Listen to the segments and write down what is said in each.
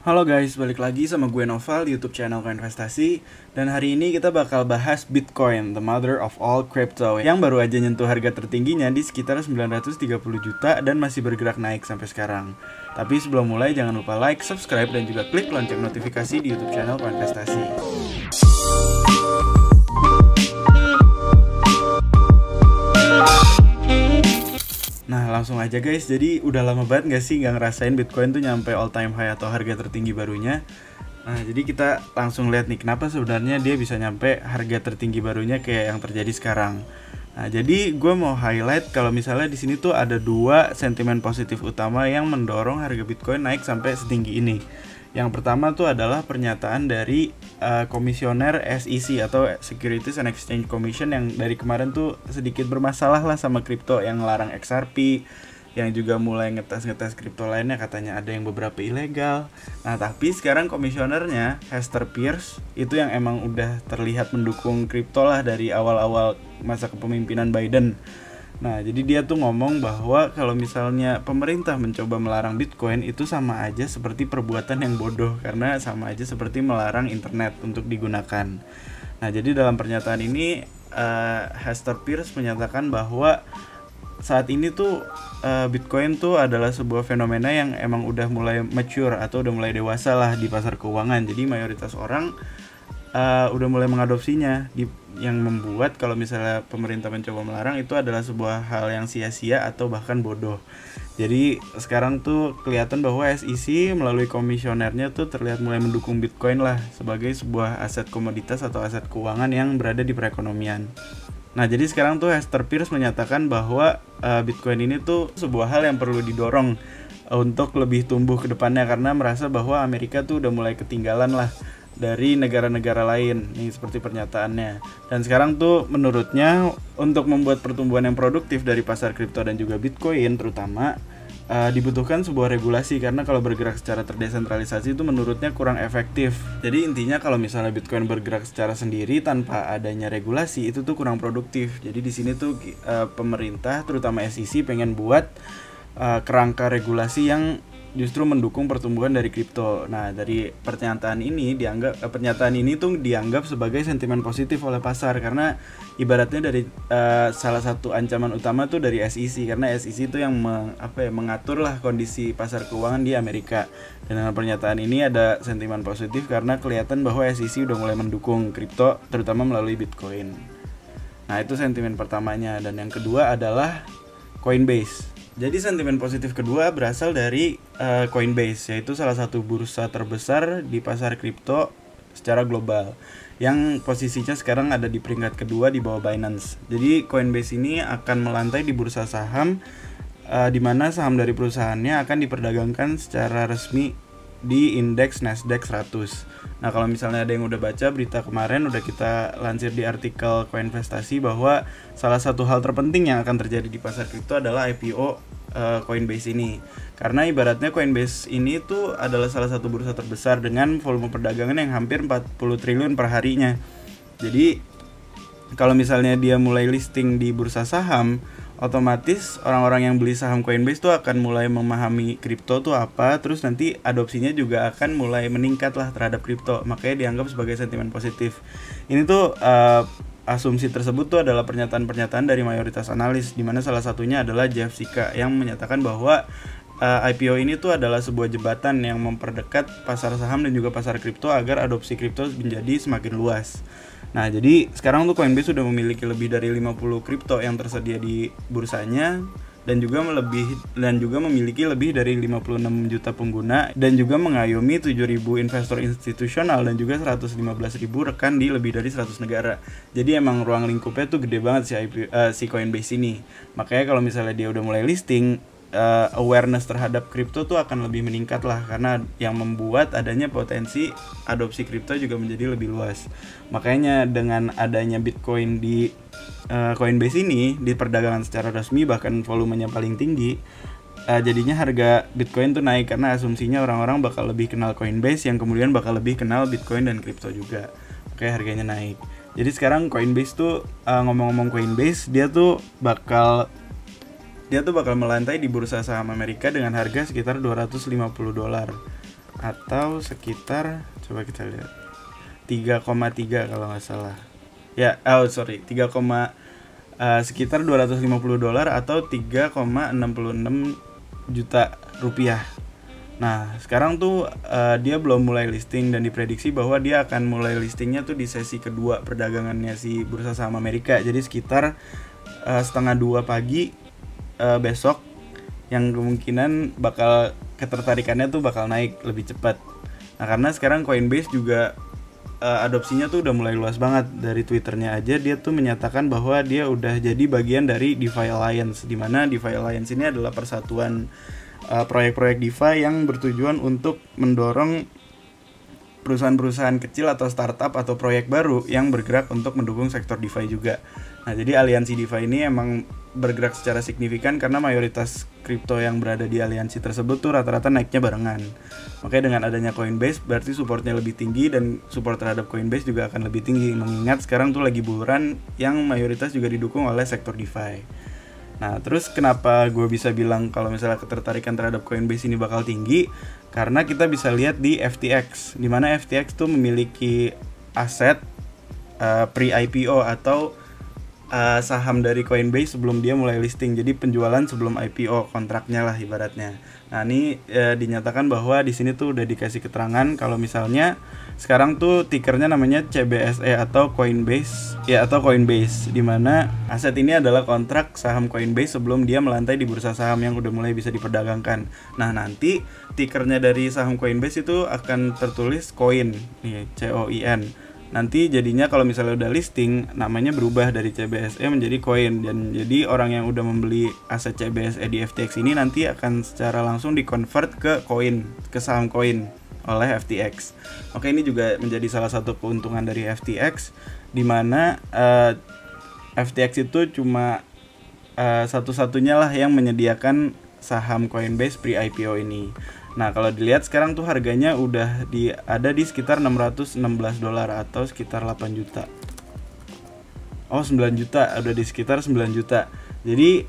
Halo guys, balik lagi sama gue Noval di YouTube channel Koinvestasi. Dan hari ini kita bakal bahas Bitcoin, the mother of all crypto, yang baru aja nyentuh harga tertingginya di sekitar 930 juta dan masih bergerak naik sampai sekarang. Tapi sebelum mulai jangan lupa like, subscribe, dan juga klik lonceng notifikasi di YouTube channel Koinvestasi. Nah langsung aja guys, jadi udah lama banget gak sih gak ngerasain Bitcoin tuh nyampe all time high atau harga tertinggi barunya. Nah jadi kita langsung lihat nih kenapa sebenarnya dia bisa nyampe harga tertinggi barunya kayak yang terjadi sekarang. Nah jadi gue mau highlight kalau misalnya di sini tuh ada dua sentimen positif utama yang mendorong harga Bitcoin naik sampai setinggi ini. Yang pertama tuh adalah pernyataan dari komisioner SEC atau Securities and Exchange Commission yang dari kemarin tuh sedikit bermasalah lah sama kripto, yang ngelarang XRP, yang juga mulai ngetes kripto lainnya, katanya ada yang beberapa ilegal. Nah tapi sekarang komisionernya Hester Peirce itu yang emang udah terlihat mendukung kripto lah dari awal-awal masa kepemimpinan Biden. Nah, jadi dia tuh ngomong bahwa kalau misalnya pemerintah mencoba melarang Bitcoin itu sama aja seperti perbuatan yang bodoh, karena sama aja seperti melarang internet untuk digunakan. Nah, jadi dalam pernyataan ini Hester Peirce menyatakan bahwa saat ini tuh Bitcoin tuh adalah sebuah fenomena yang emang udah mulai mature atau udah mulai dewasa lah di pasar keuangan. Jadi mayoritas orang udah mulai mengadopsinya, yang membuat kalau misalnya pemerintah mencoba melarang itu adalah sebuah hal yang sia-sia atau bahkan bodoh. Jadi sekarang tuh kelihatan bahwa SEC melalui komisionernya tuh terlihat mulai mendukung Bitcoin lah sebagai sebuah aset komoditas atau aset keuangan yang berada di perekonomian. Nah jadi sekarang tuh Hester Peirce menyatakan bahwa Bitcoin ini tuh sebuah hal yang perlu didorong untuk lebih tumbuh ke depannya, karena merasa bahwa Amerika tuh udah mulai ketinggalan lah dari negara-negara lain nih, seperti pernyataannya. Dan sekarang tuh menurutnya untuk membuat pertumbuhan yang produktif dari pasar kripto dan juga Bitcoin terutama dibutuhkan sebuah regulasi, karena kalau bergerak secara terdesentralisasi itu menurutnya kurang efektif. Jadi intinya kalau misalnya Bitcoin bergerak secara sendiri tanpa adanya regulasi itu tuh kurang produktif. Jadi di sini tuh pemerintah terutama SEC pengen buat kerangka regulasi yang justru mendukung pertumbuhan dari kripto. Nah, dari pernyataan ini dianggap sebagai sentimen positif oleh pasar, karena ibaratnya dari salah satu ancaman utama tuh dari SEC, karena SEC itu yang mengatur lah kondisi pasar keuangan di Amerika. Dan dengan pernyataan ini ada sentimen positif karena kelihatan bahwa SEC udah mulai mendukung kripto terutama melalui Bitcoin. Nah, itu sentimen pertamanya. Dan yang kedua adalah Coinbase. Jadi sentimen positif kedua berasal dari Coinbase, yaitu salah satu bursa terbesar di pasar kripto secara global, yang posisinya sekarang ada di peringkat kedua di bawah Binance. Jadi Coinbase ini akan melantai di bursa saham, di mana saham dari perusahaannya akan diperdagangkan secara resmi di indeks Nasdaq 100. Nah kalau misalnya ada yang udah baca berita kemarin, udah kita lansir di artikel Koinvestasi bahwa salah satu hal terpenting yang akan terjadi di pasar kripto adalah IPO Coinbase ini. Karena ibaratnya Coinbase ini tuh adalah salah satu bursa terbesar dengan volume perdagangan yang hampir 40 triliun per harinya. Jadi kalau misalnya dia mulai listing di bursa saham, otomatis orang-orang yang beli saham Coinbase tuh akan mulai memahami kripto tuh apa, terus nanti adopsinya juga akan mulai meningkat lah terhadap kripto, makanya dianggap sebagai sentimen positif. Ini tuh asumsi tersebut tuh adalah pernyataan-pernyataan dari mayoritas analis, di mana salah satunya adalah Jeff Sika yang menyatakan bahwa IPO ini tuh adalah sebuah jembatan yang memperdekat pasar saham dan juga pasar kripto agar adopsi kripto menjadi semakin luas. Nah, jadi sekarang tuh Coinbase sudah memiliki lebih dari 50 kripto yang tersedia di bursanya, dan juga memiliki lebih dari 56 juta pengguna, dan juga mengayomi 7.000 investor institusional dan juga 115.000 rekan di lebih dari 100 negara. Jadi emang ruang lingkupnya tuh gede banget si Coinbase ini. Makanya kalau misalnya dia udah mulai listing, awareness terhadap kripto tuh akan lebih meningkat lah, karena yang membuat adanya potensi adopsi kripto juga menjadi lebih luas. Makanya dengan adanya Bitcoin di Coinbase ini di perdagangan secara resmi, bahkan volumenya paling tinggi, jadinya harga Bitcoin tuh naik, karena asumsinya orang-orang bakal lebih kenal Coinbase yang kemudian bakal lebih kenal Bitcoin dan kripto juga. Makanya harganya naik. Jadi sekarang Coinbase tuh ngomong-ngomong Coinbase, dia tuh bakal melantai di bursa saham Amerika dengan harga sekitar $250. atau sekitar, coba kita lihat, 3,3 kalau nggak salah ya, sekitar $250 atau 3,66 juta rupiah. Nah sekarang tuh dia belum mulai listing dan diprediksi bahwa dia akan mulai listingnya tuh di sesi kedua perdagangannya si bursa saham Amerika. Jadi sekitar 1:30 pagi besok, yang kemungkinan bakal ketertarikannya tuh bakal naik lebih cepat. Nah karena sekarang Coinbase juga adopsinya tuh udah mulai luas banget. Dari Twitternya aja dia tuh menyatakan bahwa dia udah jadi bagian dari DeFi Alliance, dimana DeFi Alliance ini adalah persatuan proyek-proyek DeFi yang bertujuan untuk mendorong perusahaan-perusahaan kecil atau startup atau proyek baru yang bergerak untuk mendukung sektor DeFi juga. Nah, jadi aliansi DeFi ini emang bergerak secara signifikan karena mayoritas kripto yang berada di aliansi tersebut tuh rata-rata naiknya barengan. Makanya dengan adanya Coinbase berarti supportnya lebih tinggi, dan support terhadap Coinbase juga akan lebih tinggi, mengingat sekarang tuh lagi bull run yang mayoritas juga didukung oleh sektor DeFi. Nah, terus kenapa gue bisa bilang kalau misalnya ketertarikan terhadap Coinbase ini bakal tinggi? Karena kita bisa lihat di FTX, di mana FTX tuh memiliki aset pre-IPO atau saham dari Coinbase sebelum dia mulai listing. Jadi penjualan sebelum IPO kontraknya lah ibaratnya. Nah, ini dinyatakan bahwa di sini tuh udah dikasih keterangan kalau misalnya sekarang tuh tickernya namanya CBSE atau Coinbase ya, atau Coinbase, di mana aset ini adalah kontrak saham Coinbase sebelum dia melantai di bursa saham yang udah mulai bisa diperdagangkan. Nah, nanti tickernya dari saham Coinbase itu akan tertulis coin nih, COIN. Nanti jadinya kalau misalnya udah listing namanya berubah dari CBSE menjadi coin, dan jadi orang yang udah membeli aset CBSE di FTX ini nanti akan secara langsung dikonvert ke coin, ke saham coin oleh FTX. Oke, ini juga menjadi salah satu keuntungan dari FTX, di mana FTX itu cuma satu-satunya lah yang menyediakan saham Coinbase pre-IPO ini. Nah, kalau dilihat sekarang tuh harganya udah ada di sekitar $616 atau sekitar 8 juta. Oh, 9 juta, udah di sekitar 9 juta. Jadi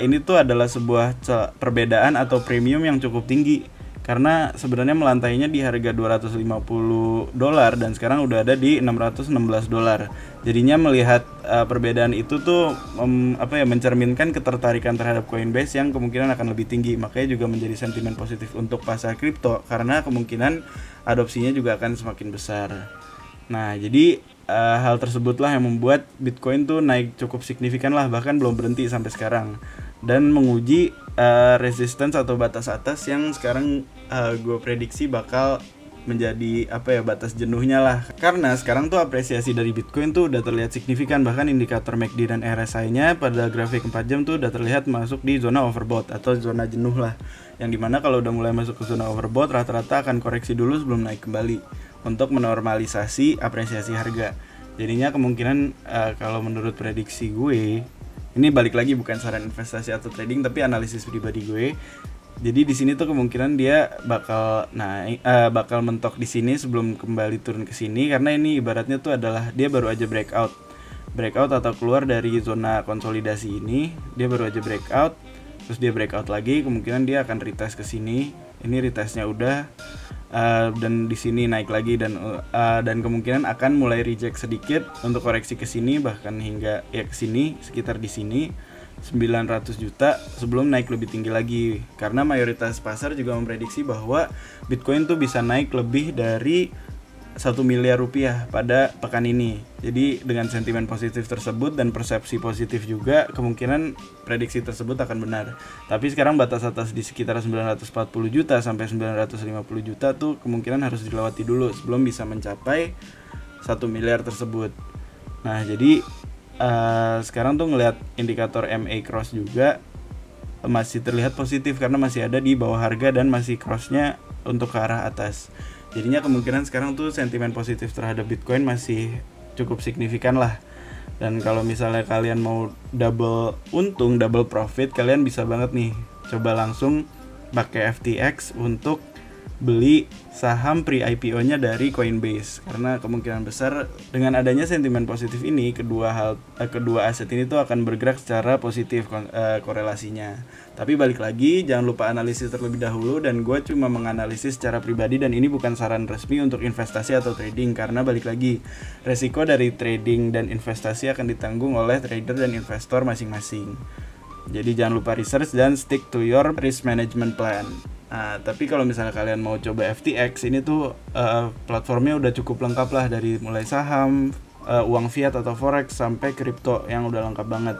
ini tuh adalah sebuah perbedaan atau premium yang cukup tinggi, karena sebenarnya melantainya di harga $250 dan sekarang udah ada di $616. Jadinya melihat perbedaan itu tuh mencerminkan ketertarikan terhadap Coinbase yang kemungkinan akan lebih tinggi. Makanya juga menjadi sentimen positif untuk pasar kripto, karena kemungkinan adopsinya juga akan semakin besar. Nah, jadi hal tersebutlah yang membuat Bitcoin tuh naik cukup signifikan lah, bahkan belum berhenti sampai sekarang, dan menguji resistance atau batas atas yang sekarang gue prediksi bakal menjadi batas jenuhnya lah. Karena sekarang tuh apresiasi dari Bitcoin tuh udah terlihat signifikan, bahkan indikator MACD dan RSI-nya pada grafik 4 jam tuh udah terlihat masuk di zona overbought atau zona jenuh lah. Yang dimana kalau udah mulai masuk ke zona overbought rata-rata akan koreksi dulu sebelum naik kembali untuk menormalisasi apresiasi harga. Jadinya kemungkinan kalau menurut prediksi gue, ini balik lagi bukan saran investasi atau trading tapi analisis pribadi gue. Jadi di sini tuh kemungkinan dia bakal bakal mentok di sini sebelum kembali turun ke sini, karena ini ibaratnya tuh adalah dia baru aja breakout atau keluar dari zona konsolidasi ini. Dia baru aja breakout, terus dia breakout lagi, kemungkinan dia akan retest ke sini. Ini retestnya udah dan di sini naik lagi, dan kemungkinan akan mulai reject sedikit untuk koreksi ke sini, bahkan hingga ya ke sini, sekitar di sini 900 juta sebelum naik lebih tinggi lagi. Karena mayoritas pasar juga memprediksi bahwa Bitcoin tuh bisa naik lebih dari 1 miliar rupiah pada pekan ini. Jadi dengan sentimen positif tersebut dan persepsi positif juga, kemungkinan prediksi tersebut akan benar. Tapi sekarang batas atas di sekitar 940 juta sampai 950 juta tuh kemungkinan harus dilewati dulu sebelum bisa mencapai 1 miliar tersebut. Nah, jadi sekarang tuh ngelihat indikator MA cross juga masih terlihat positif karena masih ada di bawah harga dan masih crossnya untuk ke arah atas. Jadinya kemungkinan sekarang tuh sentimen positif terhadap Bitcoin masih cukup signifikan lah. Dan kalau misalnya kalian mau double untung, double profit, kalian bisa banget nih coba langsung pakai FTX untuk beli saham pre-IPO-nya dari Coinbase, karena kemungkinan besar dengan adanya sentimen positif ini kedua aset ini tuh akan bergerak secara positif korelasinya. Tapi balik lagi, jangan lupa analisis terlebih dahulu, dan gue cuma menganalisis secara pribadi dan ini bukan saran resmi untuk investasi atau trading, karena balik lagi resiko dari trading dan investasi akan ditanggung oleh trader dan investor masing-masing. Jadi jangan lupa research dan stick to your risk management plan. Nah, tapi kalau misalnya kalian mau coba FTX, ini tuh platformnya udah cukup lengkap lah, dari mulai saham, uang fiat atau forex sampai kripto yang udah lengkap banget.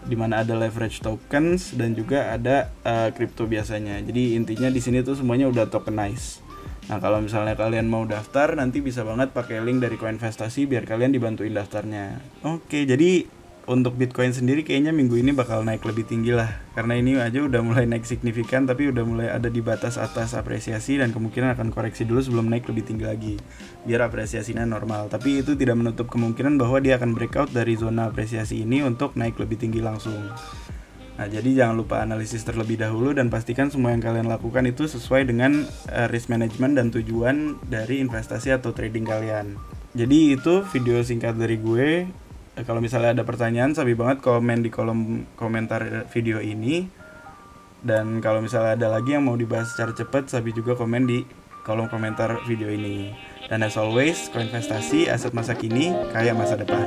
Dimana ada leverage tokens dan juga ada kripto biasanya. Jadi intinya di sini tuh semuanya udah tokenized. Nah, kalau misalnya kalian mau daftar, nanti bisa banget pakai link dari Koinvestasi biar kalian dibantuin daftarnya. Oke, jadi untuk Bitcoin sendiri kayaknya minggu ini bakal naik lebih tinggi lah, karena ini aja udah mulai naik signifikan, tapi udah mulai ada di batas atas apresiasi dan kemungkinan akan koreksi dulu sebelum naik lebih tinggi lagi biar apresiasinya normal. Tapi itu tidak menutup kemungkinan bahwa dia akan breakout dari zona apresiasi ini untuk naik lebih tinggi langsung. Nah, jadi jangan lupa analisis terlebih dahulu dan pastikan semua yang kalian lakukan itu sesuai dengan risk management dan tujuan dari investasi atau trading kalian. Jadi itu video singkat dari gue. Kalau misalnya ada pertanyaan, sabi banget komen di kolom komentar video ini. Dan kalau misalnya ada lagi yang mau dibahas secara cepat, sabi juga komen di kolom komentar video ini. Dan as always, Koinvestasi, aset masa kini, kaya masa depan.